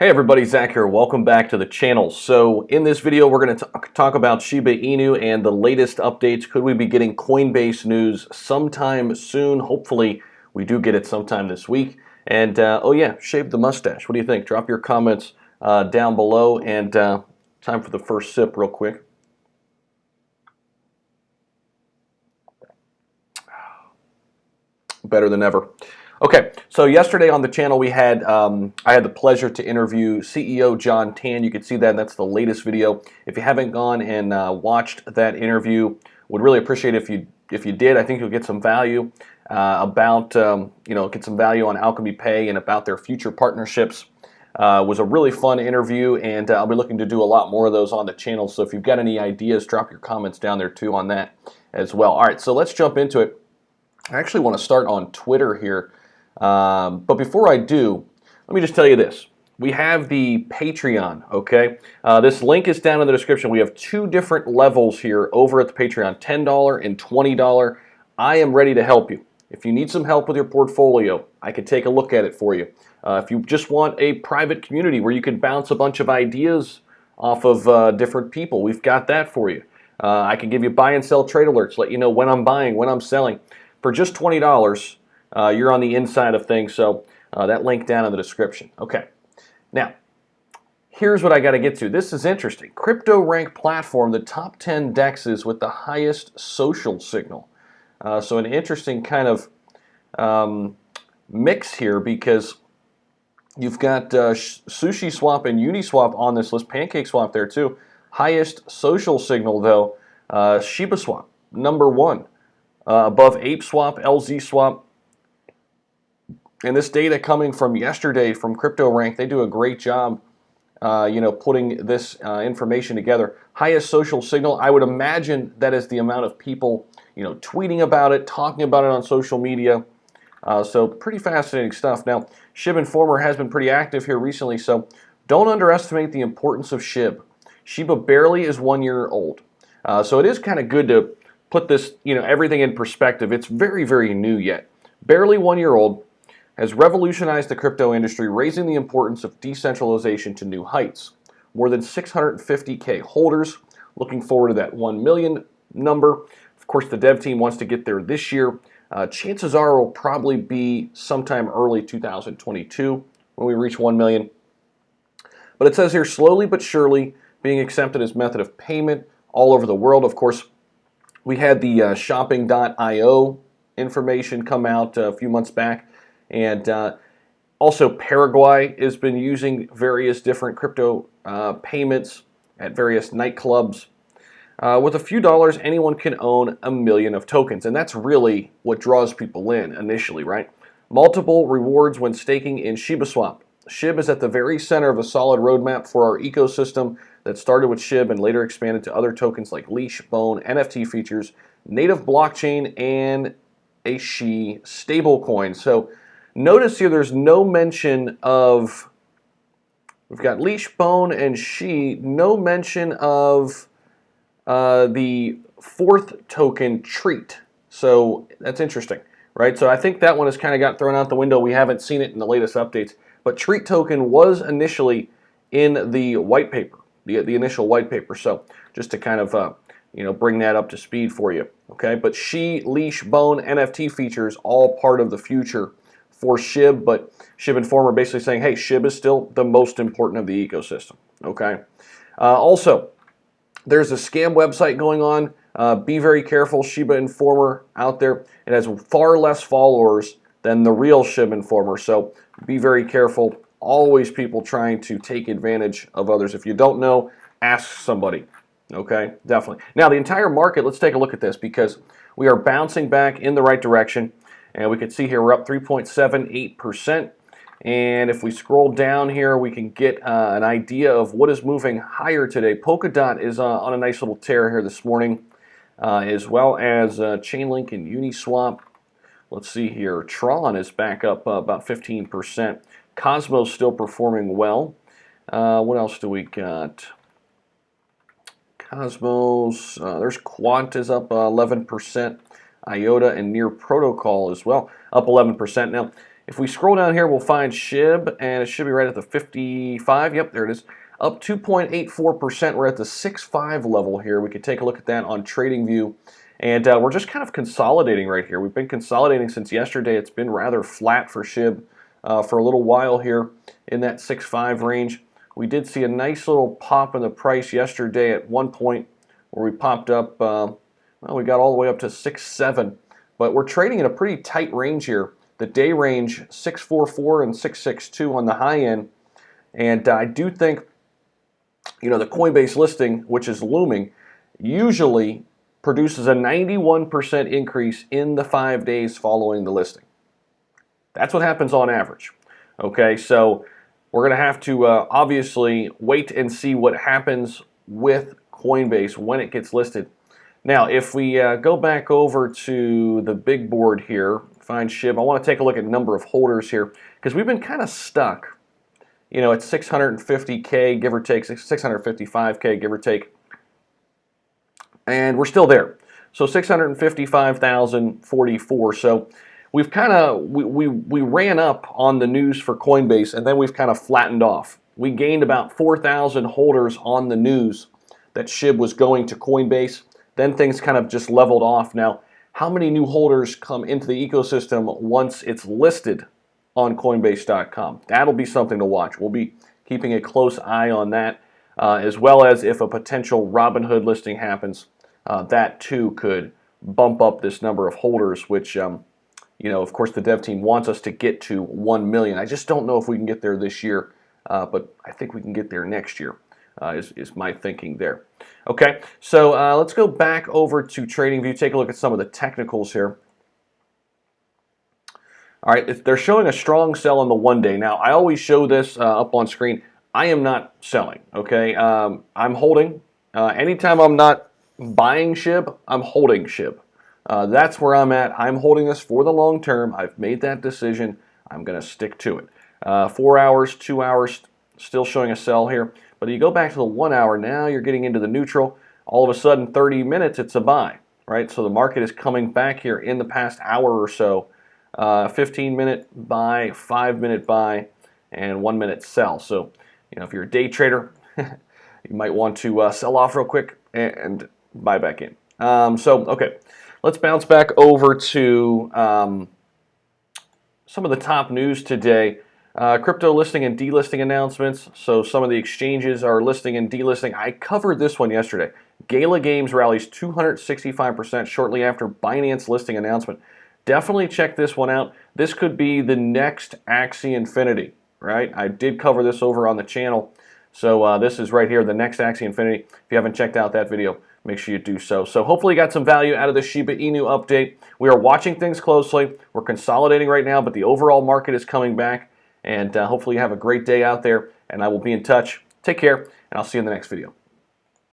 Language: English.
Hey everybody, Zach here. Welcome back to the channel. So in this video, we're going to talk about Shiba Inu and the latest updates. Could we be getting Coinbase news sometime soon? Hopefully we do get it sometime this week. And oh yeah, shave the mustache. What do you think? Drop your comments down below. And time for the first sip real quick. Better than ever. Okay, so yesterday on the channel we had I had the pleasure to interview CEO John Tan. You can see that that's the latest video. If you haven't gone and watched that interview, would really appreciate it if you did. I think you'll get some value about get some value on Alchemy Pay and about their future partnerships. It was a really fun interview, and I'll be looking to do a lot more of those on the channel. So if you've got any ideas, drop your comments down there too on that as well. All right, so let's jump into it. I actually want to start on Twitter here. But before I do, let me just tell you this. We have the Patreon, okay? This link is down in the description. We have two different levels here over at the Patreon, $10 and $20. I am ready to help you. If you need some help with your portfolio, I can take a look at it for you. If you just want a private community where you can bounce a bunch of ideas off of different people, we've got that for you. I can give you buy and sell trade alerts, let you know when I'm buying, when I'm selling. For just $20, you're on the inside of things, so that link down in the description. Okay, now, here's what I got to get to. This is interesting. Crypto Rank platform, the top 10 DEXs with the highest social signal. So an interesting kind of mix here because you've got Sushi Swap and Uniswap on this list, Pancake Swap there too. Highest social signal though, Shiba Swap, number 1. Above Ape Swap, LZ Swap. And this data coming from yesterday from Crypto Rank, they do a great job, putting this information together. Highest social signal, I would imagine that is the amount of people, tweeting about it, talking about it on social media. So pretty fascinating stuff. Now, SHIB Informer has been pretty active here recently, so don't underestimate the importance of SHIB. Shiba barely is 1 year old. So it is kind of good to put this, everything in perspective. It's very, very new yet. Barely 1 year old, has revolutionized the crypto industry, raising the importance of decentralization to new heights. More than 650K holders, looking forward to that 1 million number. Of course, the dev team wants to get there this year. Chances are it will probably be sometime early 2022 when we reach 1 million. But it says here, slowly but surely being accepted as method of payment all over the world. Of course, we had the shopping.io information come out a few months back. And also Paraguay has been using various different crypto payments at various nightclubs. With a few dollars, anyone can own 1 million of tokens. And that's really what draws people in initially, right? Multiple rewards when staking in Shiba Swap. SHIB is at the very center of a solid roadmap for our ecosystem that started with SHIB and later expanded to other tokens like Leash, Bone, NFT features, native blockchain, and a SHI stablecoin. So notice here there's no mention of, we've got Leash, Bone, and SHI, no mention of the fourth token, Treat. So that's interesting, right? So I think that one has kind of got thrown out the window. We haven't seen it in the latest updates. But Treat token was initially in the white paper, the initial white paper. So just to kind of bring that up to speed for you, okay? But SHI, Leash, Bone, NFT features all part of the future for SHIB, but SHIB Informer basically saying, hey, SHIB is still the most important of the ecosystem, okay? Also, there's a scam website going on. Be very careful, Shiba Informer out there. It has far less followers than the real SHIB Informer, so be very careful. Always people trying to take advantage of others. If you don't know, ask somebody, okay? Definitely. Now, the entire market, let's take a look at this because we are bouncing back in the right direction. And we can see here we're up 3.78%. And if we scroll down here, we can get an idea of what is moving higher today. Polkadot is on a nice little tear here this morning, as well as Chainlink and Uniswap. Let's see here. Tron is back up about 15%. Cosmos still performing well. What else do we got? Cosmos. There's Quant is up 11%. IOTA and Near Protocol as well, up 11%. Now, If we scroll down here, we'll find SHIB, and it should be right at the 55. Yep, there it is. Up 2.84%. We're at the 6.5 level here. We could take a look at that on TradingView. And we're just kind of consolidating right here. We've been consolidating since yesterday. It's been rather flat for SHIB for a little while here in that 6.5 range. We did see a nice little pop in the price yesterday at one point where we popped up, well, we got all the way up to 6.7. But we're trading in a pretty tight range here. The day range, 644 and 662 on the high end. And I do think, the Coinbase listing, which is looming, usually produces a 91% increase in the 5 days following the listing. That's what happens on average. Okay, so we're going to have to obviously wait and see what happens with Coinbase when it gets listed. Now, if we go back over to the big board here, find SHIB, I want to take a look at number of holders here because we've been kind of stuck, at 650K, give or take, 655K, give or take, and we're still there. So 655,044. So we've kind of, we ran up on the news for Coinbase, and then we've kind of flattened off. We gained about 4,000 holders on the news that SHIB was going to Coinbase. Then things kind of just leveled off. Now, how many new holders come into the ecosystem once it's listed on Coinbase.com? That'll be something to watch. We'll be keeping a close eye on that, as well as if a potential Robinhood listing happens, that too could bump up this number of holders, which, of course, the dev team wants us to get to 1 million. I just don't know if we can get there this year, but I think we can get there next year, is my thinking there. Okay, so let's go back over to TradingView, take a look at some of the technicals here. All right, they're showing a strong sell on the 1 day. Now, I always show this up on screen. I am not selling, okay? I'm holding. Anytime I'm not buying SHIB, I'm holding SHIB. That's where I'm at. I'm holding this for the long term. I've made that decision. I'm going to stick to it. 4 hours, 2 hours, still showing a sell here. But you go back to the 1 hour, now you're getting into the neutral. All of a sudden, 30 minutes, it's a buy, right? So the market is coming back here in the past hour or so. 15-minute buy, 5-minute buy, and 1 minute sell. So, if you're a day trader, you might want to sell off real quick and buy back in. Okay, let's bounce back over to some of the top news today. Crypto listing and delisting announcements. So some of the exchanges are listing and delisting. I covered this one yesterday. Gala Games rallies 265% shortly after Binance listing announcement. Definitely check this one out. This could be the next Axie Infinity, right? I did cover this over on the channel. So this is right here, the next Axie Infinity. If you haven't checked out that video, make sure you do so. So hopefully you got some value out of the Shiba Inu update. We are watching things closely. We're consolidating right now, but the overall market is coming back. And hopefully you have a great day out there, and I will be in touch. Take care, and I'll see you in the next video.